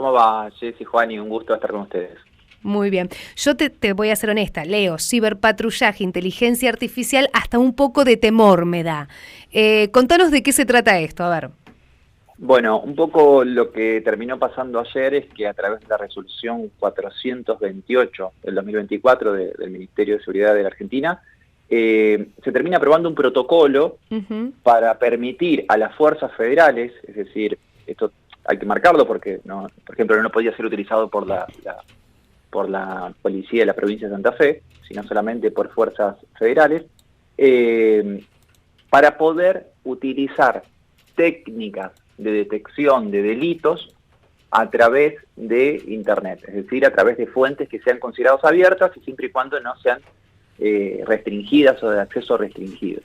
¿Cómo va, Jessy, Juan? Y un gusto estar con ustedes. Muy bien. Yo te voy a ser honesta, leo ciberpatrullaje, inteligencia artificial, hasta un poco de temor me da. Contanos de qué se trata esto, a ver. Bueno, un poco lo que terminó pasando ayer es que a través de la resolución 428 del 2024 del Ministerio de Seguridad de la Argentina, se termina aprobando un protocolo para permitir a las fuerzas federales, es decir, esto hay que marcarlo porque, no, por ejemplo, no podía ser utilizado por la policía de la provincia de Santa Fe, sino solamente por fuerzas federales, para poder utilizar técnicas de detección de delitos a través de Internet, es decir, a través de fuentes que sean consideradas abiertas y siempre y cuando no sean restringidas o de acceso restringido.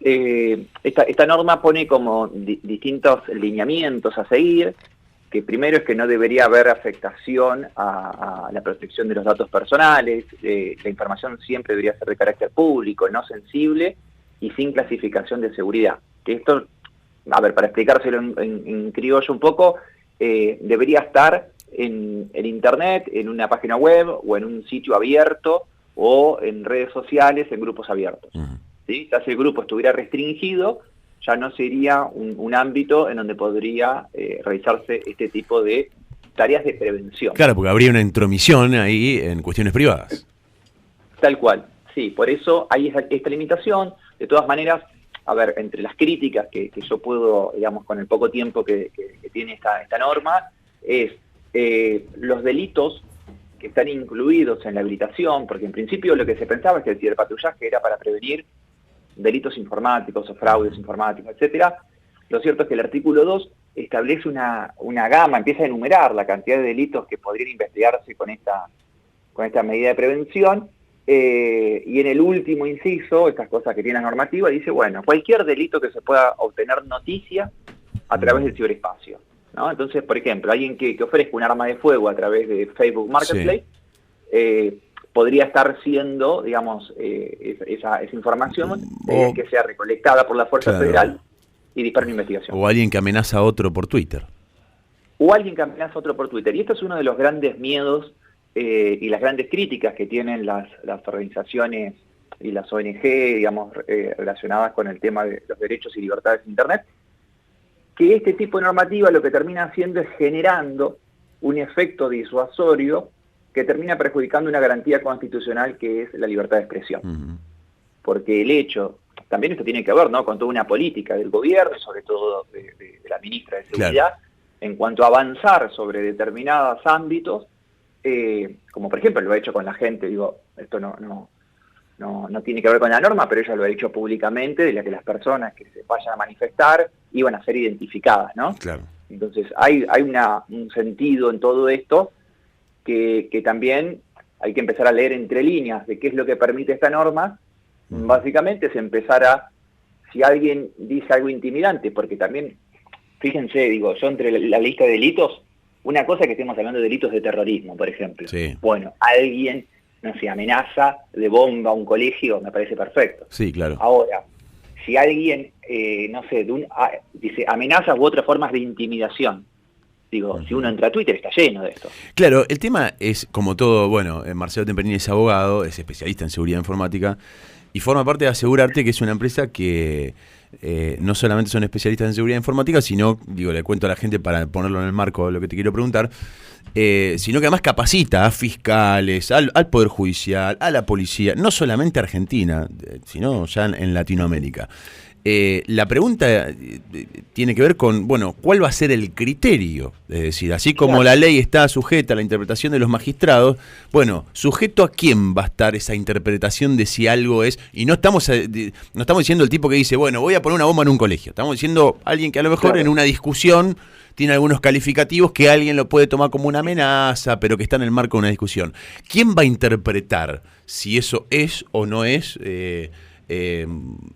Esta norma pone como distintos lineamientos a seguir, que primero es que no debería haber afectación a la protección de los datos personales, la información siempre debería ser de carácter público, no sensible y sin clasificación de seguridad. Que esto, a ver, para explicárselo en criollo un poco, debería estar en Internet, en una página web o en un sitio abierto o en redes sociales, en grupos abiertos. ¿Sí? Si el grupo estuviera restringido, ya no sería un ámbito en donde podría realizarse este tipo de tareas de prevención. Claro, porque habría una intromisión ahí en cuestiones privadas. Tal cual, sí, por eso hay esta limitación. De todas maneras, a ver, entre las críticas que yo puedo, digamos, con el poco tiempo que tiene esta norma, es los delitos que están incluidos en la habilitación, porque en principio lo que se pensaba es que el ciberpatrullaje era para prevenir delitos informáticos o fraudes informáticos, etcétera. Lo cierto es que el artículo 2 establece una gama, empieza a enumerar la cantidad de delitos que podrían investigarse con esta medida de prevención, y en el último inciso, estas cosas que tiene la normativa, dice, bueno, cualquier delito que se pueda obtener noticia a través del ciberespacio, ¿no? Entonces, por ejemplo, alguien que ofrezca un arma de fuego a través de Facebook Marketplace, sí, podría estar siendo, digamos, esa información que sea recolectada por la Fuerza Federal y dispara una investigación. O alguien que amenaza a otro por Twitter. O alguien que amenaza a otro por Twitter. Y esto es uno de los grandes miedos y las grandes críticas que tienen las organizaciones y las ONG, digamos, relacionadas con el tema de los derechos y libertades en Internet, que este tipo de normativa lo que termina haciendo es generando un efecto disuasorio que termina perjudicando una garantía constitucional que es la libertad de expresión. Porque el hecho, también esto tiene que ver, ¿no?, con toda una política del gobierno, sobre todo de la ministra de Seguridad, en cuanto a avanzar sobre determinados ámbitos, como por ejemplo lo ha hecho con la gente, digo, esto no tiene que ver con la norma, pero ella lo ha dicho públicamente, de la que las personas que se vayan a manifestar iban a ser identificadas, ¿no? Claro. Entonces hay un sentido en todo esto que también hay que empezar a leer entre líneas de qué es lo que permite esta norma. Básicamente es empezar a, si alguien dice algo intimidante, porque también, fíjense, digo, yo entre la lista de delitos, una cosa es que estemos hablando de delitos de terrorismo, por ejemplo. Sí. Bueno, alguien, no sé, amenaza de bomba a un colegio, me parece perfecto. Sí, claro. Ahora, si alguien, no sé, dice amenazas u otras formas de intimidación, digo, si uno entra a Twitter está lleno de esto. Claro, el tema es, como todo, bueno, Marcelo Tempernini es abogado, es especialista en seguridad informática y forma parte de Asegurarte, que es una empresa que no solamente son especialistas en seguridad informática, sino, digo, le cuento a la gente para ponerlo en el marco de lo que te quiero preguntar, sino que además capacita a fiscales, al Poder Judicial, a la policía, no solamente Argentina, sino ya en Latinoamérica. La pregunta tiene que ver con, bueno, ¿cuál va a ser el criterio? Es decir, así como la ley está sujeta a la interpretación de los magistrados, bueno, ¿sujeto a quién va a estar esa interpretación de si algo es? Y no estamos diciendo el tipo que dice, bueno, voy a poner una bomba en un colegio. Estamos diciendo alguien que a lo mejor en una discusión tiene algunos calificativos que alguien lo puede tomar como una amenaza, pero que está en el marco de una discusión. ¿Quién va a interpretar si eso es o no es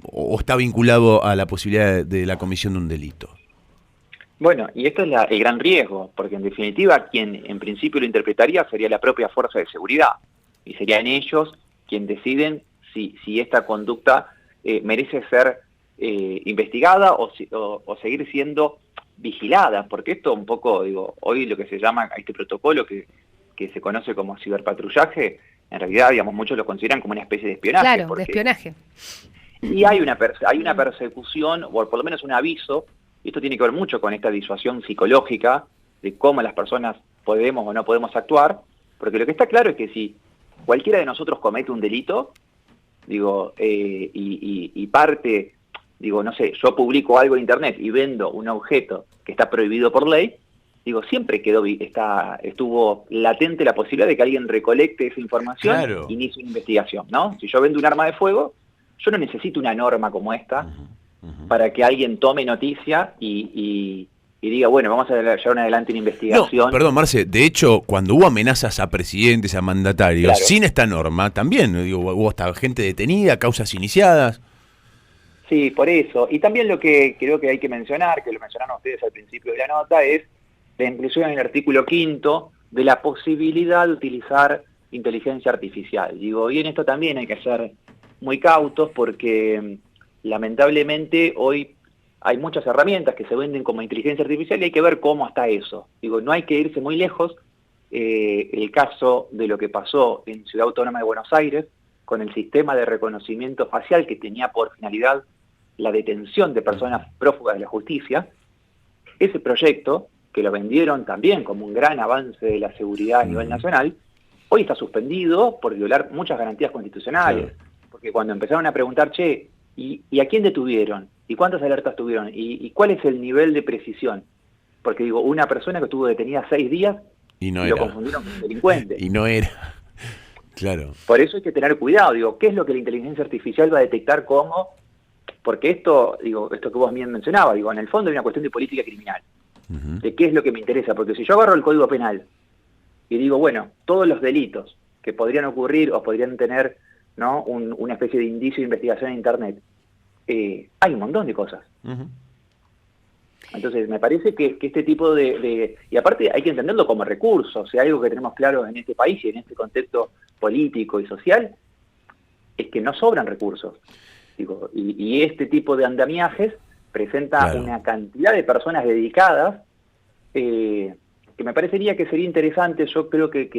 o está vinculado a la posibilidad de la comisión de un delito? Bueno, y esto es el gran riesgo, porque en definitiva quien en principio lo interpretaría sería la propia fuerza de seguridad, y serían ellos quienes deciden si esta conducta merece ser investigada o seguir siendo vigiladas, porque esto un poco, digo, hoy lo que se llama este protocolo que se conoce como ciberpatrullaje, en realidad, digamos, muchos lo consideran como una especie de espionaje. Claro, de espionaje. Y hay una persecución, o por lo menos un aviso, y esto tiene que ver mucho con esta disuasión psicológica de cómo las personas podemos o no podemos actuar, porque lo que está claro es que si cualquiera de nosotros comete un delito, digo, y parte, digo, no sé, yo publico algo en internet y vendo un objeto que está prohibido por ley, digo, siempre estuvo latente la posibilidad de que alguien recolecte esa información e inicie una investigación, ¿no? Si yo vendo un arma de fuego, yo no necesito una norma como esta para que alguien tome noticia y diga, bueno, vamos a llevar adelante una investigación. No, perdón, Marce, de hecho, cuando hubo amenazas a presidentes, a mandatarios, sin esta norma, también, digo, hubo hasta gente detenida, causas iniciadas. Sí, por eso. Y también lo que creo que hay que mencionar, que lo mencionaron ustedes al principio de la nota, es la inclusión en el artículo 5 de la posibilidad de utilizar inteligencia artificial. Digo, y en esto también hay que ser muy cautos porque lamentablemente hoy hay muchas herramientas que se venden como inteligencia artificial y hay que ver cómo está eso. Digo, no hay que irse muy lejos. El caso de lo que pasó en Ciudad Autónoma de Buenos Aires con el sistema de reconocimiento facial que tenía por finalidad la detención de personas prófugas de la justicia, ese proyecto, que lo vendieron también como un gran avance de la seguridad a nivel nacional, hoy está suspendido por violar muchas garantías constitucionales. Claro. Porque cuando empezaron a preguntar, che, ¿y a quién detuvieron? ¿Y cuántas alertas tuvieron? ¿Y cuál es el nivel de precisión? Porque digo, una persona que estuvo detenida 6 días y lo confundieron con un delincuente. Y no era. Claro. Por eso hay que tener cuidado. Digo, ¿qué es lo que la inteligencia artificial va a detectar como? Porque esto que vos bien mencionabas, digo, en el fondo hay una cuestión de política criminal. De qué es lo que me interesa. Porque si yo agarro el Código Penal y digo, bueno, todos los delitos que podrían ocurrir o podrían tener, ¿no?, una especie de indicio de investigación en Internet, hay un montón de cosas. Entonces me parece que este tipo y aparte hay que entenderlo como recurso. O sea, algo que tenemos claro en este país y en este contexto político y social es que no sobran recursos. Digo, y este tipo de andamiajes presenta una cantidad de personas dedicadas que me parecería que sería interesante. Yo creo que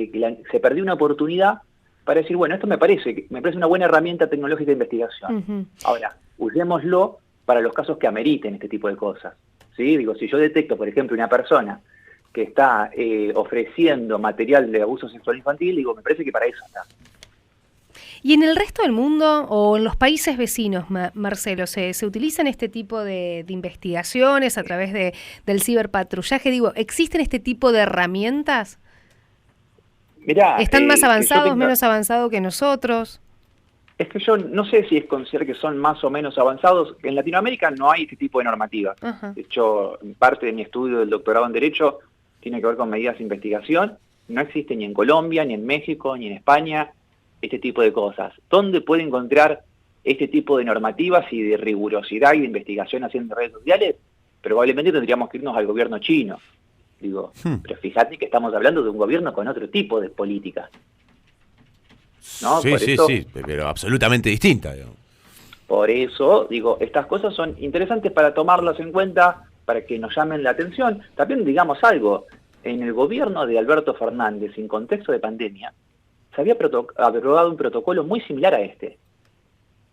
se perdió una oportunidad para decir, bueno, esto me parece una buena herramienta tecnológica de investigación. Ahora, usémoslo para los casos que ameriten este tipo de cosas. ¿Sí? Digo, si yo detecto, por ejemplo, una persona que está ofreciendo material de abuso sexual infantil, digo, me parece que para eso está. ¿Y en el resto del mundo o en los países vecinos, Marcelo, se utilizan este tipo de investigaciones a través del ciberpatrullaje? Digo, ¿existen este tipo de herramientas? Mirá, ¿están más avanzados, menos avanzados que nosotros? Es que yo no sé si es considerar que son más o menos avanzados. En Latinoamérica no hay este tipo de normativa. De hecho, parte de mi estudio del doctorado en Derecho tiene que ver con medidas de investigación. No existe ni en Colombia, ni en México, ni en España este tipo de cosas. ¿Dónde puede encontrar este tipo de normativas y de rigurosidad y de investigación haciendo redes sociales? Probablemente tendríamos que irnos al gobierno chino. Digo, pero fíjate que estamos hablando de un gobierno con otro tipo de políticas. ¿No? Sí, pero absolutamente distinta. Digamos. Por eso, digo, estas cosas son interesantes para tomarlas en cuenta, para que nos llamen la atención. También digamos algo, en el gobierno de Alberto Fernández, en contexto de pandemia, se había aprobado un protocolo muy similar a este,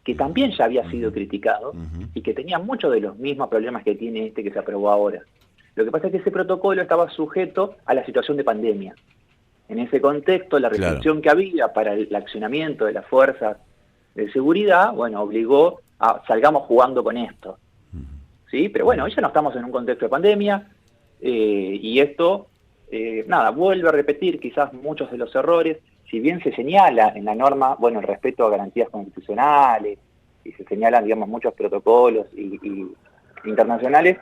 que también ya había sido criticado y que tenía muchos de los mismos problemas que tiene este que se aprobó ahora. Lo que pasa es que ese protocolo estaba sujeto a la situación de pandemia. En ese contexto, la restricción que había para el accionamiento de las fuerzas de seguridad, bueno, obligó a salgamos jugando con esto. ¿Sí? Pero bueno, hoy ya no estamos en un contexto de pandemia y esto, vuelve a repetir quizás muchos de los errores. Si bien se señala en la norma, bueno, el respeto a garantías constitucionales y se señalan, digamos, muchos protocolos y internacionales,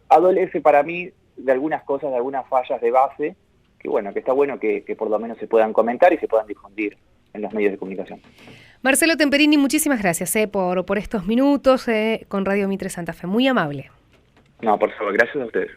adolece para mí de algunas cosas, de algunas fallas de base, que bueno, que está bueno que por lo menos se puedan comentar y se puedan difundir en los medios de comunicación. Marcelo Temperini, muchísimas gracias por estos minutos con Radio Mitre Santa Fe. Muy amable. No, por favor, gracias a ustedes.